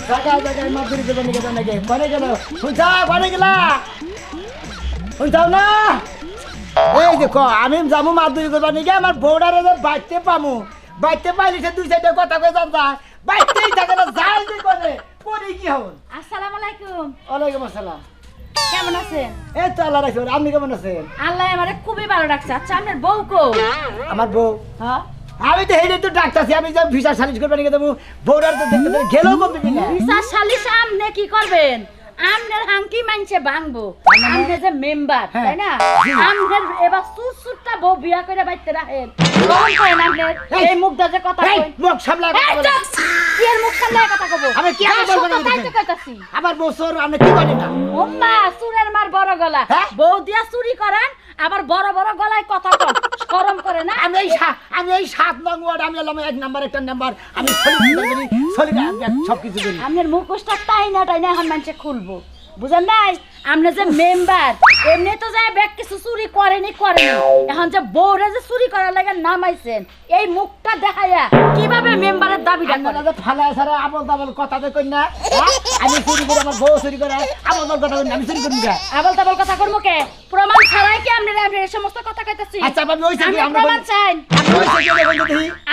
জায়গায় জায়গায় মাদুরি দেবেন নাকি করে গেল শুনছা করে গেলা শুনছাও না এই দেখো আমি যাবো মাদুরি করবার নাকি আমার বউডারে বাইতে পামু বাইতে পাইলে সে দুই সাইডে কথা কয়ে যান যায় বাইতেই থাকে না যাই যে করে পরে কি হন। আসসালামু আলাইকুম। ওয়ালাইকুম আসসালাম। কেমন আছেন? এই তো আল্লাহ রাখছেন। আপনি কেমন আছেন? আল্লাহ আমারে খুবই ভালো রাখছে। আচ্ছা আপনার বউ কো? আমার বউ হ্যাঁ আমি তো হেডে তো ডাক্তারছি আমি যে ভিসা সালিশ করবার নিয়ে দেবো বউরার তো দেখতে গেলেও কমবে না। ভিসা সালিশ আপনি কি করবেন? আমনের হাঙ্কি মানছে ভাঙবো আমনে যে মেম্বার তাই না আমনের এবার সুসুটটা বউ বিয়া করে বাইতে রাখেন কোন করেন আমনের এই মুখটা যে কথা কই মুখ সামলা কথা বলে কি এর মুখ সামলা কথা কব আমি কি বলবো কইতাছি আমার বউ সর আপনি কি করেন না ওম্মা সুরের মার বড় গলা বউ দিয়া চুরি করেন আবার বড় বড় গলায় কথা কন শরম করে না আমি এই 7 নং ওয়ার্ড আমি এলাম এক নাম্বার একটা নাম্বার আমি সলিড সব কিছু করি আমনের মুখটা টাইনা এখন মানুষে খুলবো বুঝেন নাই আমনে যে মেম্বার এমনি তো যায় ব্যাগ কিছু চুরি করেনি এখন যে বউরে যে চুরি করার লাগে নামাইছেন এই মুখটা দেখাইয়া কিভাবে মেম্বারের দাবিটা করে আপনারা ফালা ছাড়া আমল তাবল কথা কই না আমি চুরি করে আমার বউ চুরি করে আমল তাবল কথা কই না আমি চুরি করি না আবল তাবল কথা করবো কে প্রমাণ ছাড়াই কি আমনে এই সমস্ত কথা কইতাছি আচ্ছা আমি ওই আমি প্রমাণ চাই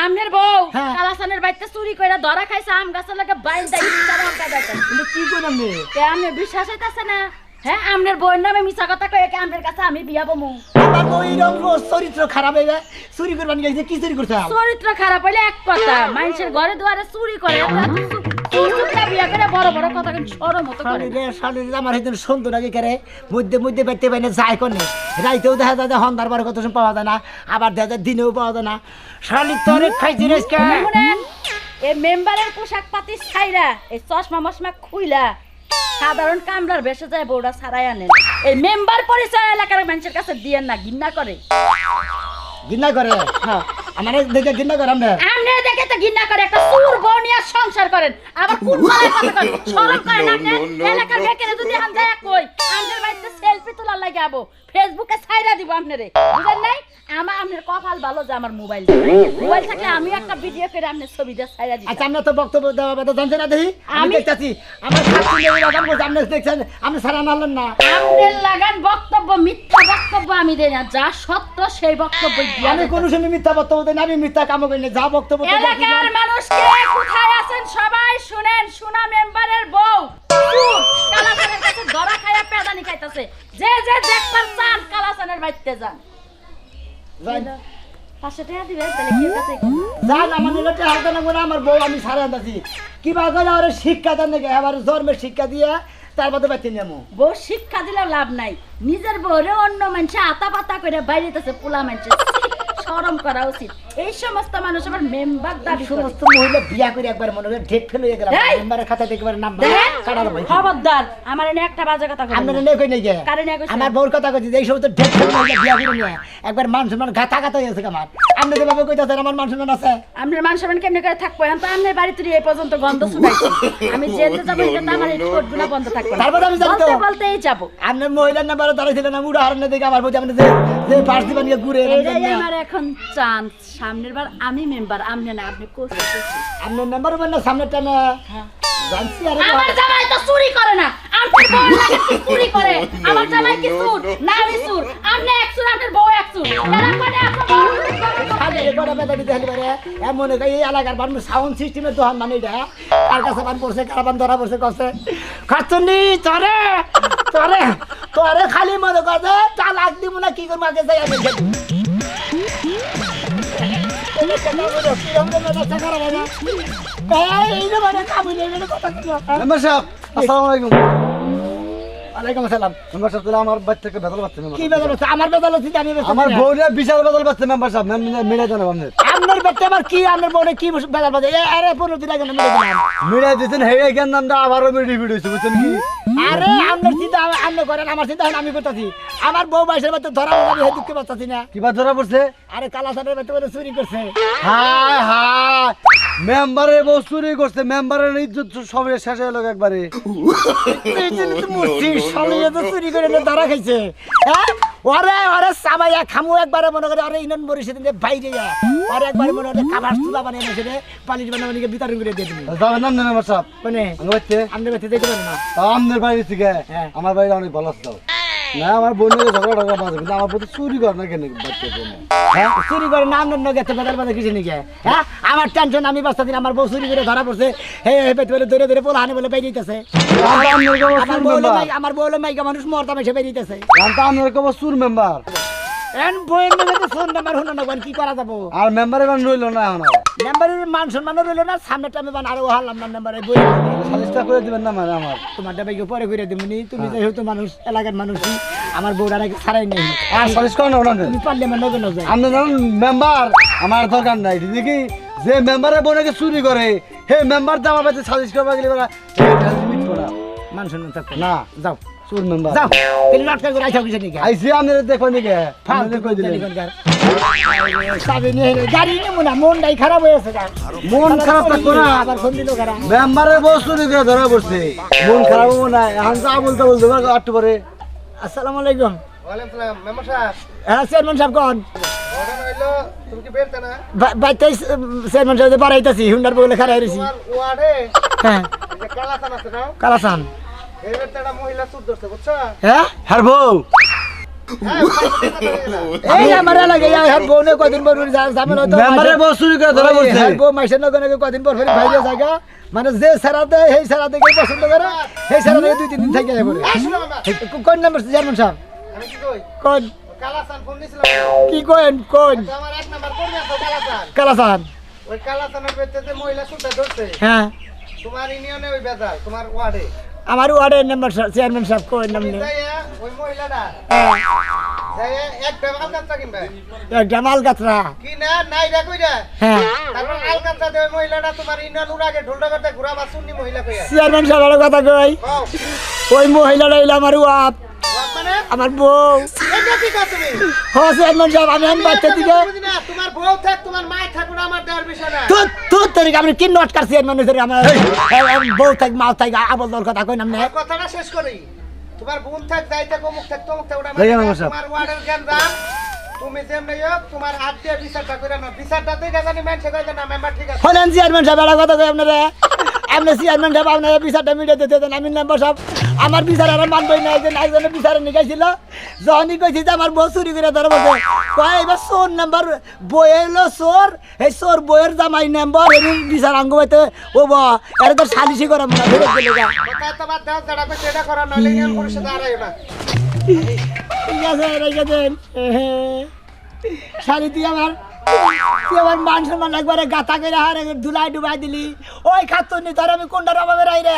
আমনের বউ হ্যাঁ। কালাসানের বাইতে চুরি কইরা ধরা খাইছে আম গাছের লাগে বাইন্দা ইচ্ছার অঙ্কা দেখাই কিন্তু কি কইলাম নে কে আমনে বিশ্বাস হইতাছে না হ্যাঁ আমনের বউয়ের নামে মিছা কথা কয়ে কে আমনের কাছে আমি বিয়া বমু আমার বউ এরকম চরিত্র খারাপ হয়ে যায় চুরি করবার গেছে কি চুরি করছে চরিত্র খারাপ হইলে এক কথা মানুষের ঘরে দুয়ারে চুরি করে চুরিটা বিয়া করে বড় বড় কথা কিন্তু শরম মতো করে শালিরে আমার হেদিন সুন্দর আগে করে মধ্যে মধ্যে বাইতে পাই না যায় কোনে রাইতেও দেখা যায় হন্দার বার কত সময় পাওয়া যায় না আবার দেখা যায় দিনেও পাওয়া যায় না শালি তোরে খাইছি রে এই মেম্বারের পোশাক পাতি ছাইরা এই চশমা মশমা খুইলা সাধারণ কামলার বেশে যায় বউরা ছাড়াই আনেন এই মেম্বার পরিচয় এলাকার মানুষের কাছে দিয়েন না ঘৃণা করে ঘৃণা করে হ্যাঁ আমার দেখে ঘৃণা করে আপনি দেখে তো ঘৃণা করে একটা সুর বউ নিয়ে সংসার করেন আবার কোন মায়ের কথা করেন শরম করেন আপনি এলাকার বেকেরে যদি আন যায় কই আমাদের বাড়িতে সেলফি তোলার লাগে আবো ফেসবুকে ছাইরা দিব আপনারে বুঝেন নাই আপনার কপাল ভালো যে আমার মোবাইল থাকলে আমি একটা ভিডিও করে আপনার ছবিটা ছাইরা দিই আচ্ছা আমরা তো বক্তব্য দেওয়া কথা জানতে না দেখি আমি দেখতাছি আমার ছাত্রী লাগান বলতে আপনি দেখছেন আপনি সারা নালেন না আপনার লাগান বক্তব্য মিথ্যা বক্তব্য আমি দেই না যা সত্য সেই বক্তব্য দিই আমি কোন সময় মিথ্যা বক্তব্য দেই না আমি মিথ্যা কাম করি না যা বক্তব্য দেই এলাকার মানুষ কে কোথায় আছেন সবাই শুনেন শোনা মেম্বারের বউ কালাসানের কাছে ধরা খায়া পেদানি খাইতাছে যে যে দেখবার চান কালাসানের বাইতে যান পাঁচশো টাকা দিবেন তাহলে কি কাছে যান আমার নিলতে হাতে না করে আমার বউ আমি সারা আনতাছি কিবা করে আর শিক্ষা দেন নাকি আবার জন্মের শিক্ষা দিয়ে তারপরে বাইতে নেমু বউ শিক্ষা দিলে লাভ নাই নিজের বউরে অন্য মানুষ আতা পাতা করে বাইরেতেছে পোলা মানুষের শরম করা উচিত এই সমস্ত মানুষ আমার মেম্বার দাবি করে সমস্ত মহিলা বিয়া করে একবার মনে করে ডেট ফেল হয়ে গেল মেম্বারের খাতা থেকে নাম কাটালো ভাই খবরদার আমার এনে একটা বাজে কথা কইবেন আমরা নেই কই নাই গে আমার বউর কথা কইছি এই সমস্ত ডেট ফেল হয়ে বিয়া করে নিয়ে একবার মান সম্মান গাতা গাতা হয়েছে আমার আপনি যে ভাবে কইতাছেন আমার মান সম্মান আছে আপনার মান সম্মান কেমনে করে থাকবো এখন তো আপনার বাড়িতে এই পর্যন্ত গন্ধ শুকাইছে আমি যেতে যাব এটা আমার এই ঠোঁটগুলো বন্ধ থাকবে তারপর আমি জানতো বলতেই যাব আপনি মহিলার নাম্বার দাঁড়াইছিলেন না মুড়া হারনে দেখে আমার বউ আপনি যে পাঁচ দিন নিয়ে ঘুরে আমার এখন চান্স সামনের বার আমি মেম্বার আপনি না আপনি কোথায় আপনার নাম্বার মানে সামনেটা না জানছি আরে আমার জামাই তো চুরি করে না আপনার বউ লাগে চুরি করে আমার জামাই কি চুর না আমি চুর আপনি এক চুর আপনার বউ এক চুর এরা করে খালি বড় বেদা দিতে হলে পারে এমন এই এলাকার মানুষ সাউন্ড সিস্টেমের দোকান মানে এটা তার কাছে বান পড়ছে কারাবান ধরা পড়ছে কষ্ট খাচ্ছনি তোরে তোরে তোরে খালি মনে করে চালাক দিব না কি করবো আগে যাই আমি আমার বাচ্চাকে বেদল পাচ্ছে কি বেদল হচ্ছে আমার বেদল হচ্ছে আমি আমার বউরে বিশাল বেদল পাচ্ছে মেম্বার সাহেব মিলে জানো আপনার আপনার বেতে আবার কি আপনার বউরে কি বেদল পাচ্ছে আরে 15 দিন আগে মিলে দিলাম মিলে দিতেন হেই জ্ঞান নামটা আবারও রিপিট হইছে বুঝছেন কি আরে আপনার চিন্তা আপনি করেন আমার চিন্তা আমি করতেছি আমার বউ বাইশের বাচ্চা ধরা পড়ে হে দুঃখে পাচ্ছি না কিবা ধরা পড়ছে আরে কালাসানের বাচ্চা বলে চুরি করছে হায় হায় মেম্বারের বউ চুরি করছে মেম্বারের ইজ্জত সব শেষ হয়ে গেল একবারে চুরি করে ধরা খাইছে হ্যাঁ ওরে ওরে সামাইয়া খামু একবারে মনে করে ওরে ইনন মরিছে দিন বাইরে যায় ওরে একবারে মনে করে খাবার তুলা বানিয়ে এসে দে পালিশ বানাবো বিতরণ করে দিয়ে দিবি যাবেন না মেম্বার সাহেব কোনে আমি বাড়িতে আমাদের বাড়িতে দেখতে পারো না আপনার বাড়ি থেকে হ্যাঁ। আমার বাড়ি অনেক ভালো আছে না আমার বোনের ঝগড়া টগড়া বাজে কিন্তু আমার প্রতি চুরি করে না কেন বাচ্চা বোন হ্যাঁ চুরি করে নাম নগেতে বেদাল বাদে কিছু নিকে হ্যাঁ আমার টেনশন আমি বাস্তা দিন আমার বউ চুরি করে ধরা পড়ছে হে হে পেট বলে ধরে ধরে পোলা হানি বলে বেরিয়েছে আমার বউ হলো মাইকা মানুষ মরতাম এসে বেরিয়েছে আপনার কব সুর মেম্বার এন বইয়ের নামে তো ফোন নাম্বার হলো না কি করা যাবো আর মেম্বার এখন রইল না এখন নাম্বারের মান সম্মানও রইলো না সামনে টামে বান আরো হারলাম না নাম্বারে বই সালিশটা করে দিবেন না মানে আমার তোমার ডাবাইকে পরে করে দেবনি তুমি যেহেতু মানুষ এলাকার মানুষই আমার বউরা নাকি ছাড়াই নেই আর সালিশ করেন না তুমি পারলে আমার নজর নজর আপনি জানেন মেম্বার আমার দরকার নাই দেখি যে মেম্বারের বোনকে চুরি করে হে মেম্বার জামা পেতে সালিশ করবা গেলে বলা মিটবো না মান সম্মান থাকবে না যাও চুর মেম্বার যাও তুমি নাটকা করে আইসা কিছু নিকে আইসি আপনারা দেখবেন নাকি আপনারা কই দিলেন গাড়ি নেবো না মনটাই খারাপ হয়েছে মন খারাপ থাকবো না আবার ফোন দিল খারাপ মেম্বারের বউ চুরি করে ধরা পড়ছে মন খারাপ হবো না এখন যা বলতে বলতে একটু পরে আসসালামু আলাইকুম ওয়ালাইকুম সালাম মেম্বার সাহেব হ্যাঁ চেয়ারম্যান সাহেব কোন অর্ডার হইলো তুমি কি বেরতে না বাইতে চেয়ারম্যান সাহেব বাড়াইতেছি হুন্ডার বলে খারাপ হয়েছি তোমার ওয়ার্ডে হ্যাঁ এই যে কালাসান আছে না কালাসান এই বেরতে একটা মহিলা চুর ধরছে বুঝছো হ্যাঁ হ্যাঁ বউ হ্যাঁ এই আমার এলাকা হ্যাঁ বউনে কদিন পর ঝামেলা হতো মেম্বারের বউ চুরি করে ধরা পড়ছে হ্যাঁ বউ মাসের নগে নগে কদিন পর ফেরি বাইরে জায়গা মানে যে সারাতে সেই সারাতে গিয়ে পছন্দ করে সেই সারাতে 2-3 দিন থেকে যায় বলে শুনো মামা কোন নাম্বার চেয়ারম্যান সাহেব আমি কি কই কোন কালাসান ফোন দিছিলাম কি কোন কোন তো আমার এক নাম্বার কোন আছে কালাসান কালাসান ওই কালাসানের বেরতে মহিলা চুরটা ধরছে হ্যাঁ তোমার ইউনিয়নে ওই বেজাল তোমার ওয়ার্ডে আমার ওয়ার্ডের নাম্বার চেয়ারম্যান সাহেব কোন নাম নেই যাইয়া ওই মহিলাটা যাইয়া একটা আলকাতরা কিনবে একটা মালগাত্রা কি না নাইরা কইরা হ্যাঁ তারপর আলকাতরা দে ওই মহিলাটা তোমার ইউনিয়ন উড়াকে ঢোলটা করতে ঘুরা বা সুন্নি মহিলা কইয়া চেয়ারম্যান সাহেবের কথা কই কও ওই মহিলাটা হইলো আমার ওয়াপ ওয়াক মানে আমার বউ এটা কি কও তুমি হ্যাঁ চেয়ারম্যান সাহেব আমি বাচ্চা দিকে তোমার বউ থাক তোমার মা থাকুন আমার দেওয়ার বিষয় না তুই তরিকে আমি কি নট কাটছি চেয়ারম্যান হইছে আমার বউ থাক মাও থাক আবল দর কথা কই নাম নে আর কথাটা শেষ করি তোমার বোন থাক যাই থাক অমুক থাক তমুক থাক ওটা দেখেন মানে আমার সাহেব। তোমার ওয়ার্ডের জ্ঞান দাম তুমি যেমনি হোক তোমার হাত দিয়ে বিচারটা করে না বিচারটা দেখে জানি মানুষে কইতে না মেম্বার ঠিক আছে হলেন চেয়ারম্যান সাহেব একটা কথা কই আপনারা আপনি চেয়ারম্যান সাহেব আপনারা বিচারটা মিডিয়া দিতে দেন আমি নাম্বার সাহেব আমার বিচার আর মানবই না একজনের বিচারে নিকাইছিল যখনই কইছি যে আমার বউ চুরি করে ধরা বলছে কয় এবার চোর নাম্বার বই এলো চোর এই চোর বইয়ের জামাই নাম্বার এমনি বিচার আঙ্গ হইতে ও বা এর তো সালিশি করা মনে ফেরত দিলে গা কথা তো বাদ দাও যারা কইছে এটা করা নইলে ইউনিয়ন পরিষদ আড়াইও না ঠিক আছে রেখে দেন শাড়ি তুই আমার মান সম্মান একবারে গাথা করে হারে ধুলাই ডুবাই দিলি ওই খাতুনি তোর আমি কোনটার অভাবে রাই রে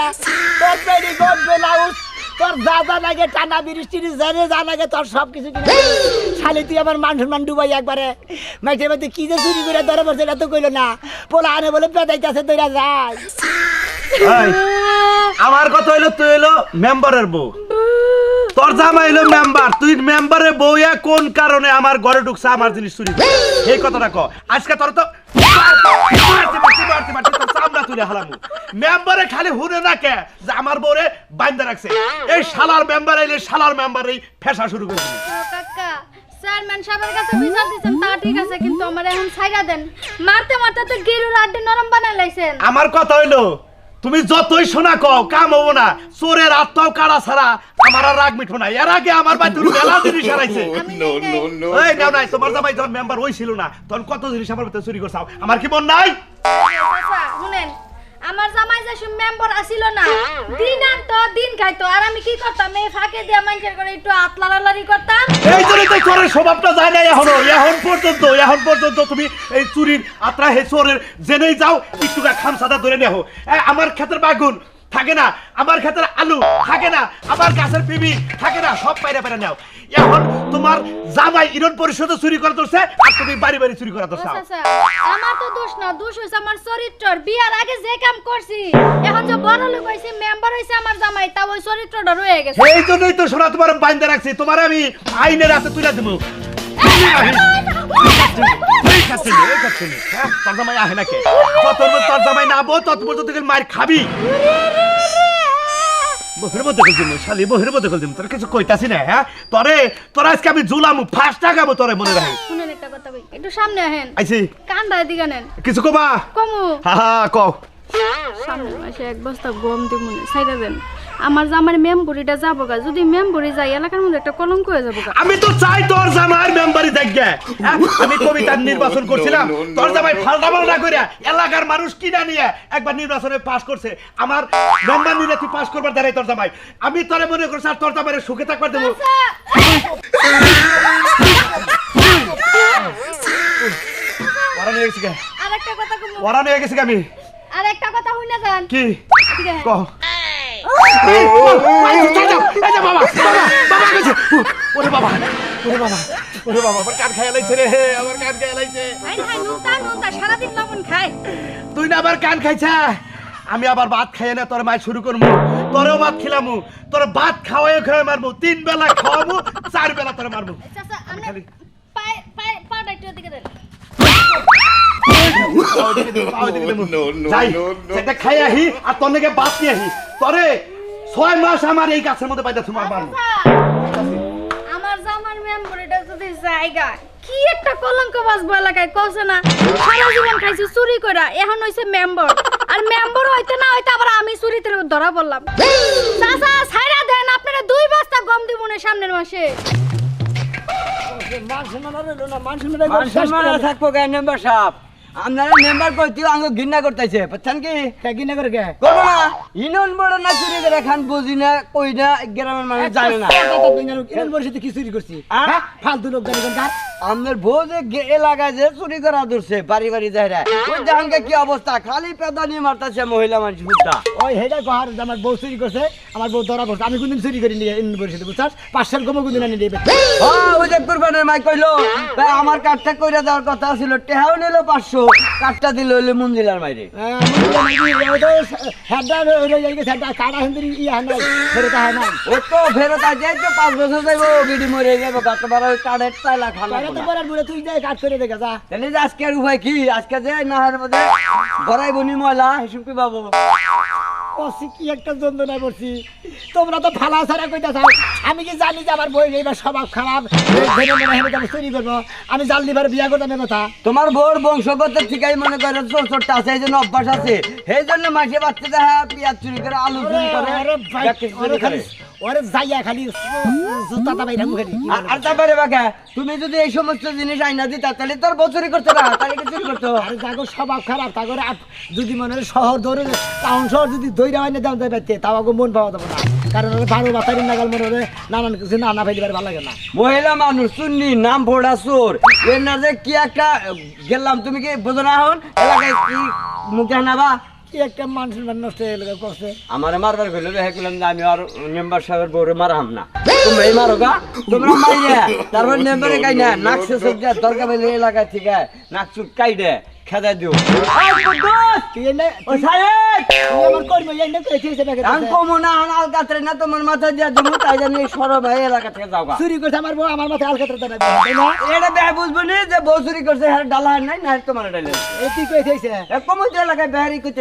তোর পেডি গোট ব্লাউজ তোর যা যা লাগে টানা বৃষ্টি জানে যা লাগে তোর সব কিছু কিনে শালি তুই আমার মান সম্মান ডুবাই একবারে মাইটে মাইতে কি যে চুরি করে ধরে পড়ছে এটা তো কইলো না পোলা আনে বলে পেদাইতেছে তোরা যায় আমার কথা হইলো তুই হইলো মেম্বারের বউ তোর জামা হইলো মেম্বার তুই মেম্বারের বউ কোন কারণে আমার ঘরে ঢুকছে আমার জিনিস চুরি করে? এই কথাটা ক আজকে তোর তো চামড়া তুলে হালামু মেম্বারে খালি হুনে না কে যে আমার বউরে বাইন্দা রাখছে এই শালার মেম্বার এলে শালার মেম্বার এই ফেসা শুরু করে দিল। কাকা চেয়ারম্যান সাহেবের কাছে বিচার দিছেন তা ঠিক আছে কিন্তু আমার এখন ছাইরা দেন মারতে মারতে তো গিরুর আড্ডি নরম বানাই লাইছেন আমার কথা হইলো তুমি যতই শোনা কও কাম হবো না চোরের আত্মাও কাড়া ছাড়া আমার আর রাগ মিঠো না এর আগে আমার বাড়িতে মেলা জিনিস হারাইছে এই নাও নাই তোমার জামাই যখন মেম্বার হইছিল না তখন কত জিনিস আমার ভিতরে চুরি করছাও আমার কি মন নাই আচ্ছা শুনেন আমার জামাই যে মেম্বার আসিল না দিন আনতো দিন খাইতো আর আমি কি করতাম এই ফাঁকে দিয়ে মানুষের করে একটু আতলাড়ালাড়ি করতাম এই জন্যই তো চোরের স্বভাবটা যায় না এখন পর্যন্ত তুমি এই চুরির আত্রা হে চোরের জেনেই যাও একটুকা খামসাদা ধরে নেও আমার ক্ষেতের বাগুন থাকে না আমার ক্ষেতের আলু থাকে না আমার গাছের পিবি থাকে না সব পাইরা পাইরা নাও এখন তোমার জামাই ইউনিয়ন পরিষদে চুরি করে ধরছে আর তুমি বাড়ি বাড়ি চুরি করে ধরছো আচ্ছা আমার তো দোষ না দোষ হইছে আমার চরিত্রর বিয়ার আগে যে কাম করছি এখন যে বড় লোক হইছে মেম্বার হইছে আমার জামাই তা ওই চরিত্রটা রয়ে গেছে এই জন্যই তো শোনা তোমার বাইন্দা রাখছি তোমার আমি আইনের হাতে তুলে দেবো তোর জামাই আহে নাকি তোর জামাই না বো তত পর্যন্ত মার খাবি বহির মধ্যে কল দিম শালি বহির মধ্যে কল দিম তোর কিছু কইতাছি না হ্যাঁ তোরা আজকে আমি জুলামু ফার্স্ট টাকাবো তোরে মনে রাখি শুনেন একটা কথা ভাই একটু সামনে আহেন আইছি কান্দা এদিকে নেন কিছু কবা কমু হা কও সামনের মাসে এক বস্তা গম দিব মনে সাইডা দেন আমার জামার মেমবুড়িটা যাবো গা যদি মেমবুড়ি যাই এলাকার মধ্যে একটা কলঙ্ক হয়ে যাবো গা আমি তো চাই তোর জামাই মেম্বারই দেখবে আমি কবিতার নির্বাচন করছিলাম তোর জামাই ফালটা ফালটা করে এলাকার মানুষ কিনা নিয়ে একবার নির্বাচনে পাস করছে আমার মেম্বার নিলে তুই পাস করবার দাঁড়াই তোর জামাই আমি তোরে মনে করছি আর তোর জামাইয়ের সুখে থাকবার দেবো ওরা নিয়ে গেছি গে আরেকটা কথা কমু ওরা নিয়ে গেছি গে আমি আরেকটা কথা হইনা যান কি এদিকে আহেন। কহ ওরে বাবা আমার কান খাইয়া লাইছে রে আমার কান খাইয়া লাইছে আইন হাই নুনতা সারাদিন লবণ খায় তুই না আবার কান খাইছা আমি আবার ভাত খাইয়ে না তোর মাই শুরু করবো তোরেও ভাত খিলামু তোর ভাত খাওয়াই খাওয়াই মারবো 3 বেলা খাওয়াবো 4 বেলা তোরে মারবো চাচা আপনি পাটা একটু এদিকে দেন যাই সেটা খাই আহি আর তোর নাকি ভাত নিয়ে আহি তোরে 6 মাস আমার এই গাছের মধ্যে পাইতা তোমার মারবো আমার জামার মেমবুড়িটা যদি জায়গা কি একটা কলঙ্ক বাজবো এলাকায় কইছে না সারা জীবন খাইছি চুরি কইরা এখন হইছে মেম্বার আর মেম্বার হইতে না হইতে আবার আমি চুরিতে ধরা পড়লাম চাচা ছাইরা দেন আপনারা 2 বস্তা গম দিবনে সামনের মাসে মানুষ থাকবো কে মেম্বার সাহেব আপনারা মেম্বার করতেও আঙ্গ ঘৃণা করতেছে বুঝছেন কি কিনা করে গে করবো না ইনন বড় না চুরি করে খান বুঝি না কই না গ্রামের মানুষ জানে না কি চুরি করছি হ্যাঁ? ফালতু লোক গাড়ি কোনটা আমাদের বউ যে এলাকায় যে চুরি করা ধরছে বাড়ি বাড়ি যাইরা ওই জাহাঙ্গে কি অবস্থা খালি পেদা নিয়ে মারতেছে মহিলা মানুষ বুঝতা ওই হেডা কহার আমার বউ চুরি করছে আমার বউ ধরা পড়ছে আমি কোনদিন চুরি করি নিয়ে ইউনিভার্সিটি বুঝছাস 5 গম কোনদিন আনি দিবে ওই যে কুরবানের মাই কইলো ভাই আমার কার্ডটা কইরা দেওয়ার কথা ছিল টেহাও নিল 500 কার্ডটা দিল হইলে মঞ্জিলার মাইরে ও তো ফেরত আজ তো 5 বছর যাইবো বিডি মরে যাবো গতবার ওই কার্ডের টাইলা খানা তুই যাই কাজ করে দেখা যা তাহলে যে আজকে আর উপায় কি আজকে যে নাহার মধ্যে গড়াই বনি ময়লা হিসুব কি পাবো কষি কি একটা যন্ত্রণায় পড়ছি তোমরা তো ফালা ছাড়া কইতা চাও আমি কি জানি যে আমার বই এইবার স্বভাব খারাপ আমি চুরি করবো আমি জানলি বার বিয়া করতাম কথা তোমার বোর বংশগত ঠিকাই মনে করে ছোট আছে এই জন্য অভ্যাস আছে সেই জন্য মাসে বাচ্চা দেখা পেঁয়াজ চুরি করে আলু চুরি করে আরে ভাই, ব্যাগ চুরি ওরে করে। খালি ওরে যাইয়া খালি জুতাটা বাইরা মুখে আর তারপরে বাকা তুমি যদি এই সমস্ত জিনিস আইনা দিতা তাহলে তোর বউ চুরি করতে না তাহলে কি চুরি করতো আরে জাগো স্বভাব খারাপ তাগরে যদি মনে হয় শহর ধরে টাউন শহর যদি দইরা বাইনে দাম দেয় পাইতে তাও আগে মন পাওয়া যাবে না কারণ ওরা 12 বাতারি নাগাল মনে হলে নানান কিছু না ফেলিবার ভালো লাগে না মহিলা মানুষ শুননি নাম ভোড়া চোর এর না যে কি একটা গেলাম তুমি কি বোঝো না হন এলাকায় কি মুখে নাবা কি একটা মানুষের মান নষ্ট হয়ে গেল করছে আমার মারবার গেল হে কইলাম যে আমি আর মেম্বার সাহেবের বউরে মারাম না তোমরা এই মারো গা তোমরা মাইরে তারপর মেম্বারে কাই না নাক শেষ দিয়া দরকার হইলে এলাকা থেকে নাক চুট কাই দে খেদা দিও তুই এনে ও সাহেব তুই আমার কর্মী এনে কইছিস এটা আমি কমো না আল কাতরে না তোমার মাথা দিয়া দেবো তাই জানি সরব ভাই এলাকা থেকে যাও গা চুরি করছে আমার বউ আমার মাথায় আলকাতরা দাঁড়াবে তাই না এটা বেহাই বুঝবো নি যে বউ চুরি করছে হ্যাঁ ডালা হয় নাই না তোমার ডালে এই তুই কইছিস কমো যে এলাকায় বেহারি করতে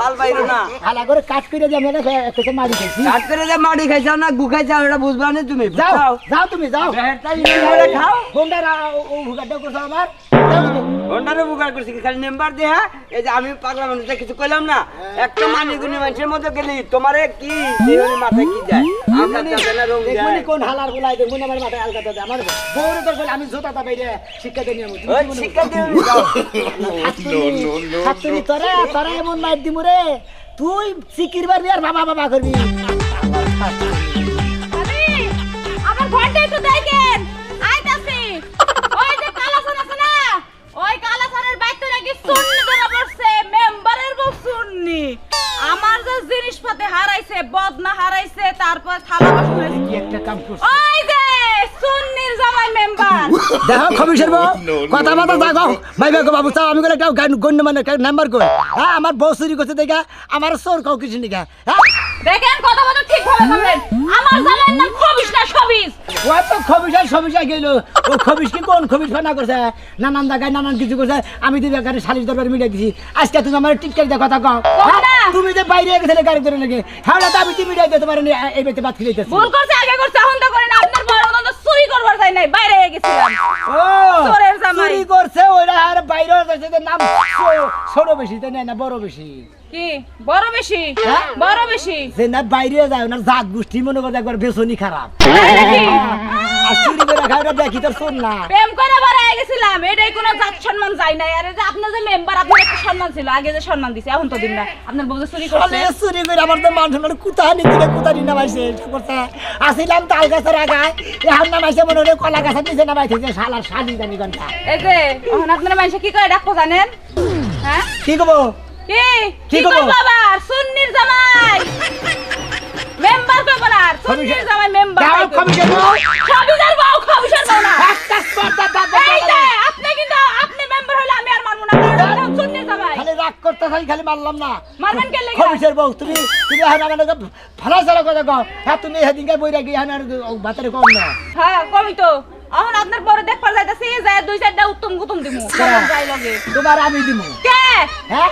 হাল বাইরো না হালা করে কাট করে যে আমি একটা মারি খাইছি কাট করে যে মাটি খাইছাও না গু খাইছাও এটা বুঝবা না তুমি যাও যাও যাও তুমি যাও বেহারটা ইনভারে খাও গোন্ডারা ও ভুগাটা করছ আমার যাও তুমি ঘন্টারে বুকার করছি খালি মেম্বার দে হ্যাঁ এই যে আমি পাগলা মানুষটা কিছু কইলাম না একটা মানি গুনি মানুষের মধ্যে গেলি তোমারে কি দেহরে মাথায় কি যায় আমার তাতে না রং দেখুনি যায় কোন হালার গুলাই দেখুন আমার মাথায় আলকাতা দেয় আমার বউরে তোর বলে আমি জোতাটা বাইরে শিক্ষা দিয়ে নিয়ম ওই শিক্ষা দিও যাও ছাত্রী তোরা তোরা এমন মাইর দিমু রে তুই সিকির বারবি আর বাবা বাবা করবি আরে আমার ঘরটা একটু দেখেন আইতাছি ওই যে কালাসান আছে না ওই কালাসানের বাইতে নাকি সুন্নি ধরা পড়ছে মেম্বারের বউ সুন্নি আমার যে জিনিসপাতি হারাইছে বদনা হারাইছে তারপর থালা বাসন হারাইছে। কি একটা কাম করছ ওই যে সুন্নির জামাই মেম্বার দেখো খবিসের বউ কথা মাথা দেখো ভাই ভাই বাবু চাও আমি করে একটা গণ্য মানে নাম্বার কই হ্যাঁ আমার বউ চুরি করছে দেখা আমার চোর কাউ কিছু নিকা হ্যাঁ দেখেন কথা বলতে ঠিক ভাবে বলবেন। আমার জামাইয়ের নাম খবিস না সবিস। ওই তো খবিসা গেল, ও খবিস কি কোন খবিস ফানা করছে, নানান জায়গায় নানান কিছু করছে, আমি তো বেকারে সালিশ দরবার মিটাই দিছি। আজকে তুমি আমার টিকটাক দিয়ে কথা কও, তুমি যে বাইরে গেছিলে গাড়ি ধরে লেগে, হ্যাঁ তো আমি তো মিটাই দিতে পারিনি, এই বেতে বাদ খেলে ভুল করছে আগে করছে এখন তো করেন। আপনার বড় বন্ধ চুরি করবার চাই নাই, বাইরে গেছিলাম। ও চোরের জামাই। চুরি করছে ওরা, আর বাইরে যাচ্ছে নাম ছোট বেশি, তাই না বড় বেশি? কি বড় বেশি? হ্যাঁ? বড় বেশি যে না বাইরে যায় না, জাত গোষ্ঠী মনে করে একবার বেসনি খারাপ, তাই নাকি? আর চুরি করে খাওয়া দেখি তোর শোন না। প্রেম করে বাড়ায় গেছিলাম, এটাই কোনো জাত সম্মান যায় নাই। আর এই যে আপনার যে মেম্বার, আপনার একটা সম্মান ছিল, আগে যে সম্মান দিছে এখন তো দিন না। আপনার বউ যে চুরি করছে, চুরি করে আমার তো মান সম্মান কুতাহানি দিকে কুতাহানি নামাইছে করছে। আসিলাম তাল গাছের আগায়, এখন নামাইছে মনে হলে কলা গাছের নিচে নামাইছে, যে শালার শালি জানি ঘন্টা। এই যে এখন আপনার মানুষে কি করে ডাকবো জানেন? হ্যাঁ কি কব? কি কি কি করবো? করবো আবার? সুন্নির জামাই মেম্বার করবো না, আর সুন্নির জামাই মেম্বার দাও, খবিসের বউ। খবিসের বউ, খবিসের বউ না। একটা স্পর্ধা দাদা এই যে আপনি কিন্তু আপনি মেম্বার হলে আমি আর মানবো না, কারণ আমি সুন্নির জামাই। খালি রাগ করতে থাকি, খালি মারলাম না। মারবেন কে লেগে? খবিসের বউ তুমি, তুমি এখন আমাকে ভালো চালা কথা কও। হ্যাঁ তুমি সেদিনকে বই রাখি এখন আর বাতারে কম না। হ্যাঁ কমি তো। এখন আপনার পরে দেখবার যাইতাছি, যায় দুই চারটা উত্তম গুতম দিমু, কারণ যাই লগে। তোমার আমি দিমু। কে হ্যাঁ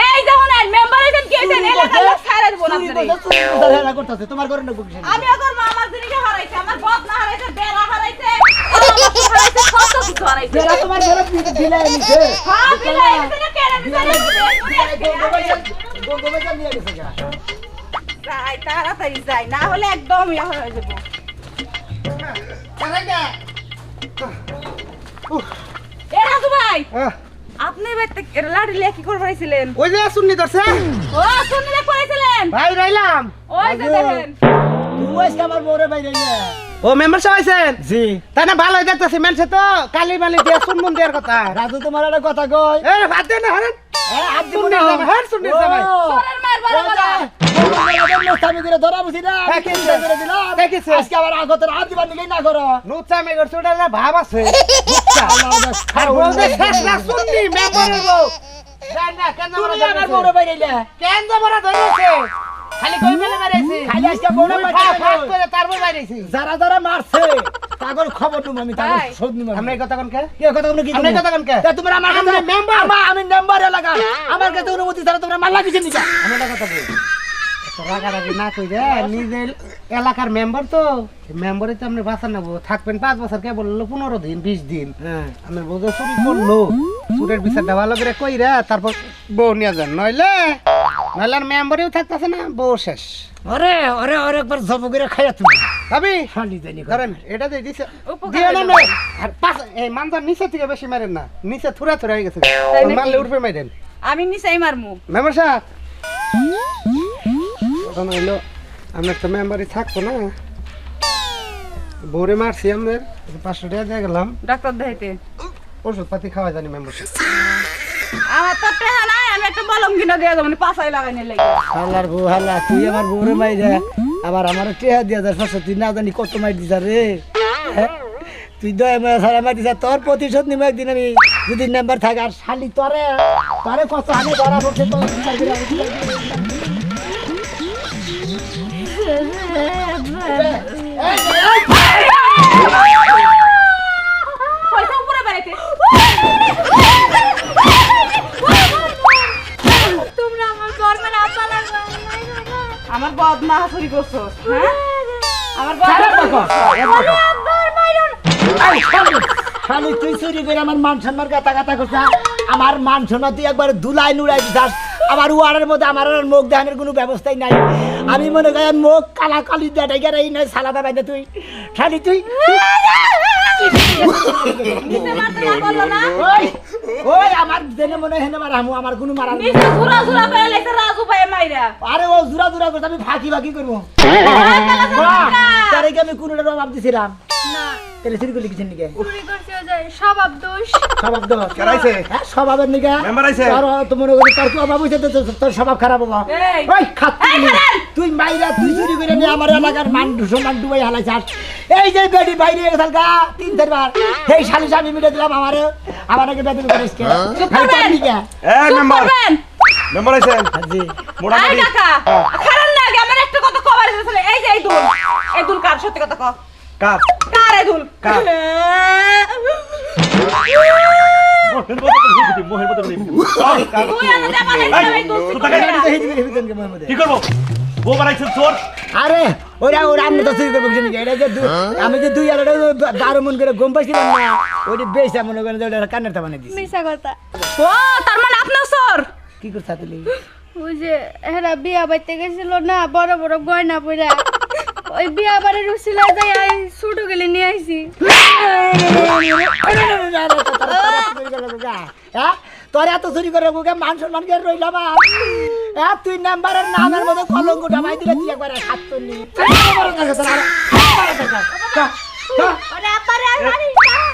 এই যখন মেম্বার হইছেন কি হইছেন, এলাকার লোক ছাইরা দিব না আপনারে। তোমার করে না কবিসের আমি আবার আমার জিনিসে হারাইছে, আমার বদনা হারাইছে, বেড়া হারাইছে, আমার হারাইছে, কত কিছু হারাইছে। বেলা তোমার ঘরে দিলে নিছে। হ্যাঁ বিলাই এসে না কেড়ে দিছে। যাই তাড়াতাড়ি যাই, না হলে একদম ইয়া হয়ে যাবো। এ রাজু ভাই, আপনি লাঠি লিয়ে কি করবাইছিলেন? ওই যে শুননি ধরছে ও শুনলে করেছিলেন? ভাই রইলাম। ওই যে দেখেন তুই আজকে আমার বউরে বাইরে নিয়ে। ও মেম্বার সাহেব আইছেন? জি তাই না ভালোই দেখতেছি মানুষে তো কালি মালি দিয়ে শুনবুন দেওয়ার কথা। রাজু তোমার একটা কথা কই। এ বাদ দে না হরেন। হাত দিব শুননি না। যাবে, হ্যাঁ শুননি যাবে। সোনার মার বড় বড় আমি করে ধরা বুঝি না। হ্যাঁ, কিন্তু করে দিলাম। দেখিছে। আজকে আবার আগতের হাত দিবার নিলেই না করো। নুচামে করছে ওটা না ভাব আছে। আর বউ যে শেষ না শুননি মেম্বারের বউ। জান না কেন তুমি বড় আমার বউরে বাইরে নিয়ে। কেন বড় ধরেছে? খালি কই মেলে মারাইছি। খালি আজকে বউরে বাইরে ফাঁক নিয়ে। করে তারপর মারাইছি। যারা যারা মারছে তাগর খবর তুমি, আমি তাগর তাই? শোধ নিব। আমরা এই কথা কোন কে? কি কথা তুমি কি? আমরা এই কথা কোন কে? তা তোমরা আমার কাছে মেম্বার, আমি মেম্বার এলাকা, আমার কাছে অনুমতি ছাড়া তোমরা মাল্লা কিছু নিবা। আমরা একটা কথা বলি। রাগারাগি না কই রে, নিজের এলাকার মেম্বার তো, মেম্বারে তো আপনি বাঁচান নেবো, থাকবেন 5 বছর, কে বললো 15 দিন 20 দিন। হ্যাঁ আমার বউ যে চুরি করলো, চুরের বিচারটা ভালো করে কই রে, তারপর বউ নিয়ে যান, নইলে আর মেম্বারেও থাকতেছে না, বউ শেষ। ওরে ওরে ওরে একবার জব করে খাইয়া তুমি ভাবি শালি জানি ধরেন এটা দিয়ে দিছে, উপকার দিয়ে না হইলো। আর পাঁচ এই মানজার নিচে থেকে বেশি মারেন না, নিচে থুরা থুরা হয়ে গেছে, তাই নাকি? মারলে উঠবে মারেন। আমি নিচাই মারমু। মেম্বার সাহেব কথা হইলো আপনার তো মেম্বারই থাকতো না, বউরে মারছি আমাদের 500 টাকা দিয়ে গেলাম ডাক্তার দেখাইতে। ওষুধ পাতি খাওয়া জানি মেম্বার সাহেব। আমার তো টেহা নাই, আমি একটা বলম কিনা দিয়ে যাবো, পাছাই লাগাইনে লাগে। হালার বউ হালা, তুই আমার বউরে মাইরা আবার আমার টেহা দিয়ে যাস, তুই না জানি কত মাই দিছা রে। হ্যাঁ? তুই দয়া মায়া সারা মাই দিছা, তোর প্রতিশোধ নিব একদিন আমি, যদি নাম্বার থাকে। আর শালি তরে তরে কত আমি ধরা পড়ছে তোর বিচার করে আমি বিচার করে। পয়সা উপরে বেড়াইতে। তোমরা আমার বর্মের আপা লাগবে। আমার বদনা চুরি করছো, হ্যাঁ? আমার খারাপ বদনা কথা। আব্বার মাইরন। এই শালি, শালি তুই চুরি করে আমার মান সম্মান গাতা গাতা করছা, আমার মান সম্মান তুই একবার ধুলাই নুড়াই দিছাস। আমার ওয়ারের মধ্যে আমার আর মুখ দেখানোর কোনো ব্যবস্থাই নাই। আমি মনে করি মুখ কালা কালি দেটাই গেলে এই নয় সালাদা বাইদে তুই শালি তুই। নিচে মারতে না বললো না? ওই ওই আমার জেনে মনে হেনে মারা হামু, আমার কোনো মারা নেই। নিচে ঝুরা ঝুরা করে লেগেছে রাজু ভাই মাইরা। আরে ও জুরা জুরা করতে আমি ফাঁকি ফাঁকি করবো। তার আগে আমি কোনোটা রবাব দিছিলাম না, তাহলে চুরি করলি কিছু নিকে চুরি করছে ও যে স্বভাব দোষ। স্বভাব দোষ। কেরাইছে? হ্যাঁ, স্বভাবের নিকে মেম্বার আইছে? তোর মনে করি তোর কি অভাব হয়েছে, তোর স্বভাব খারাপ হবো। এই, ওই খাচ্ছি এই খারাপ! তুই মাইরা তুই চুরি করে নিয়ে আমার এলাকার মান সম্মান ডুবাই হালাইছাস। এই যে বেডি বাইরে গেছাল গা 3-4 বার, এই শালি আমি মিটে দিলাম আমারে, আমার আগে বেতন করিস কে? চুপ খালি তোর করবেন। নিকে। এ চুপ মেম্বার, করবেন। মেম্বার আইছেন? জি আয় মোটামুটি কাকা, খারাপ না আগে আমার একটা ছেলে এই যে এই দুল কার সত্যি কথা কও কার কার এই দুল কার? মোহের মতো তুই আনা দেবা এই দুল কি করবো বউ বানাইছেন চোর আরে ওরা আমি তো চুরি করবো কিছু নাকি এটা যে আমি যে 2 আর 12 মন করে গম পাইছিলাম না ওইটা বেশ মনে করেন যে ওটা কান্নার তামানে দিছি মিশা কথা ও তার মানে আপনার সর কি করছা তুই ওই যে হেরা বিয়া বাড়িতে গেছিল না বড় বড় গয়না পইরা ওই বিয়া বাড়ির উসিলা যাই আই ছোট গেলে নিয়ে আইছি তোর এত চুরি করে মান সম্মান করে রইলাম তুই নাম্বারের নামের মধ্যে কলঙ্কটা মাই দিলে তুই একবার হাত তুললি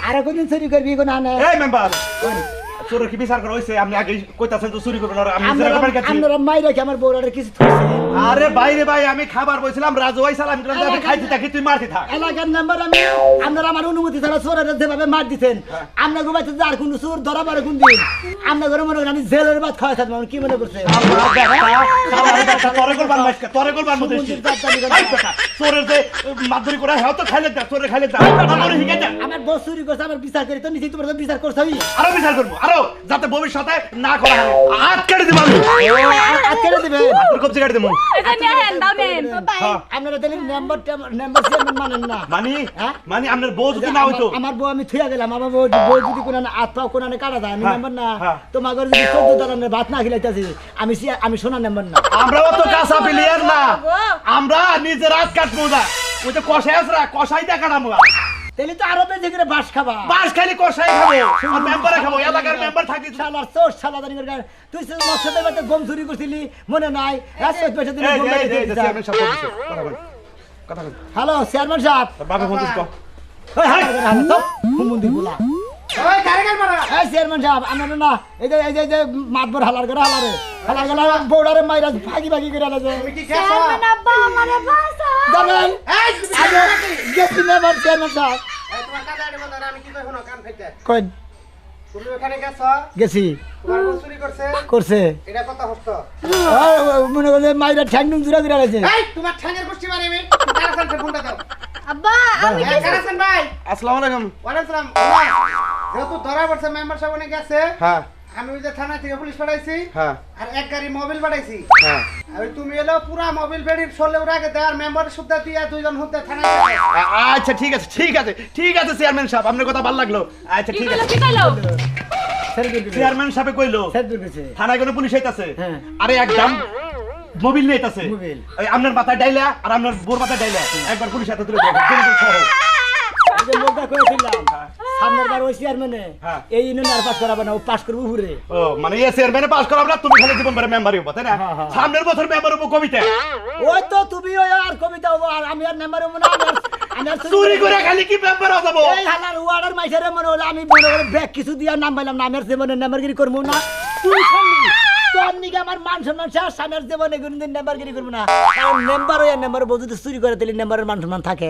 আরে কোনদিন চুরি করবি কোন আনে এই মেম্বার চোর কি বিচার করা হইছে আপনি আগে কইতাছেন তো চুরি করবেন না আমি নিজের ব্যাপার কাছে আমরা মাই রেখে আমার বউরারে কিছু থইছে আরে বাইরে ভাই আমি খাবার বইছিলাম রাজু ভাই সালাম করলাম যাতে খাইতে থাকি তুই মারতে থাক এলাকার নাম্বার আমি আপনারা আমার অনুমতি ছাড়া চোরের যেভাবে মার দিচ্ছেন আমরা গোবাইতে যার কোন চোর ধরা পড়ে কোন দিন আমরা ঘরে মনে করেন আমি জেলের ভাত খাওয়া থাকবো কি মনে করছে তোরে করবার মধ্যে চোরের যে মাদুরি করে হ্যাঁ তো খাইলে দা চোরে খাইলে দা আমার হিগে দা আমার বউ চুরি করছে আমার বিচার করি তো নিজেই তোমার বিচার করছো আরো বিচার করবো আরো যাতে ভবিষ্যতে না করা হয় হাত কেটে দিব আমি আজকে দিবেন তোর কবজি কেটে দেবো এটা নিয়ে হেন দাও নেন আপনারা তাহলে নাম্বার চেয়ারম্যান মানেন না মানি হ্যাঁ? মানি আপনার বউ যদি না হইতো আমার বউ আমি থুয়া গেলাম আমার বউ যদি কোনো হাত পাও কোনো কাটা যায় আমি হ্যাঁ, নাম্বার না হ্যাঁ। তোমার ঘরে যদি 14 দালানের ভাত না খিলাইতেছি আমি সোনা নাম্বার না আমরাও তো কাঁচা প্লেয়ার না আমরা নিজের হাত কাটবো না ওই তো কষাই আসরা কষাই দেখা নামা তাহলে তো আরো বেশি করে বাস খাবা বাস খালি কষাই খাবো আর মেম্বারে খাবো এলাকার মেম্বার থাকি শালার চোর শালা জানি করে তুই সে মৎস্যদের বাড়িতে গম চুরি করছিলি মনে নাই রাস্তায় পয়সা দিলি গম বেচে দিলি হ্যালো চেয়ারম্যান সাহেব বাবা ফোন দিস ওই হ্যালো তো হুমুন্দি বলা ওই কারে মারা এই চেয়ারম্যান সাহেব আমরা না এই যে মাতবর হালার করে হালার বউডারে মাইরা ভাগি করে আলাদা তুমি কি গেছো চেয়ারম্যান আব্বা আমারে বাসা জানেন এই আগে গেছি না আমার চেয়ারম্যান সাহেব এই তোমার কাজে আড়ে বন্ধ আমি কি কই শুনো কান খাইতে কই তুমি ওখানে গেছো গেছি তোমার বউ চুরি করছে এটা কথা হস্ত মনে করছে মাইরা ঠ্যাংডুম জুড়া করে গেছে এই তোমার ঠ্যাঙ্গের গোষ্ঠী মারি আমি কারাসান ফোনটা দাও আব্বা আমি এই কারাসান ভাই আসসালামু আলাইকুম ওয়ালাইকুম সালাম যেহেতু ধরা পড়ছে মেম্বার সাহেব অনেক গেছে হ্যাঁ আমি ওই যে থানা থেকে পুলিশ পাঠাইছি হ্যাঁ আর এক গাড়ি মোবিল পাঠাইছি হ্যাঁ আর ওই তুমি এলো পুরা মোবিল বেড়ি সরলে ওর আগে দেওয়ার মেম্বারের সুদ্ধা দিয়ে দুইজন হুদ্দা থানায় আচ্ছা ঠিক আছে চেয়ারম্যান সাহেব আপনার কথা ভালো লাগলো আচ্ছা কি ঠিক কইলো আছে কি কইলো চেয়ারম্যান সাহেব কইলো থানায় কোনো পুলিশ আইতাছে হ্যাঁ। আরে একদম মোবিল নিয়ে আইতাছে মোবিল। ওই আপনার মাথায় ডাইলা আর আপনার বোর মাথায় ডাইলা একবার পুলিশ হাতে তুলে সামনের বার ওই চেয়ারম্যানে হ্যাঁ। এই ইউনিয়ন আর পাস করাবে না ও পাস করবো ঘুরে ও মানে এই চেয়ারম্যানে পাস করাব না তুমি খালি জীবন ভরে মেম্বারই হবো তাই না হ্যাঁ, হ্যাঁ। সামনের বছর মেম্বার হবো কবিতা ওই তো তুমি ওই আর কবিতা হবো আর আমি আর নাম্বার হবো না আমি আর চুরি করে খালি কি মেম্বার হয়ে যাবো এই হালার ওয়ার্ডার মাইসারে মনে হলো আমি মনে করে ব্যাগ কিছু দিয়া নাম পাইলাম না আমি আর জীবনে নাম্বারগিরি করবো না তুই শুনলি তোর নিকে আমার মান সম্মান শেষ আমি আর জীবনে কোনদিন নাম্বারগিরি করবো না কারণ নাম্বার ওই নাম্বার বউ যদি চুরি করে তাহলে নাম্বারের মান সম্মান থাকে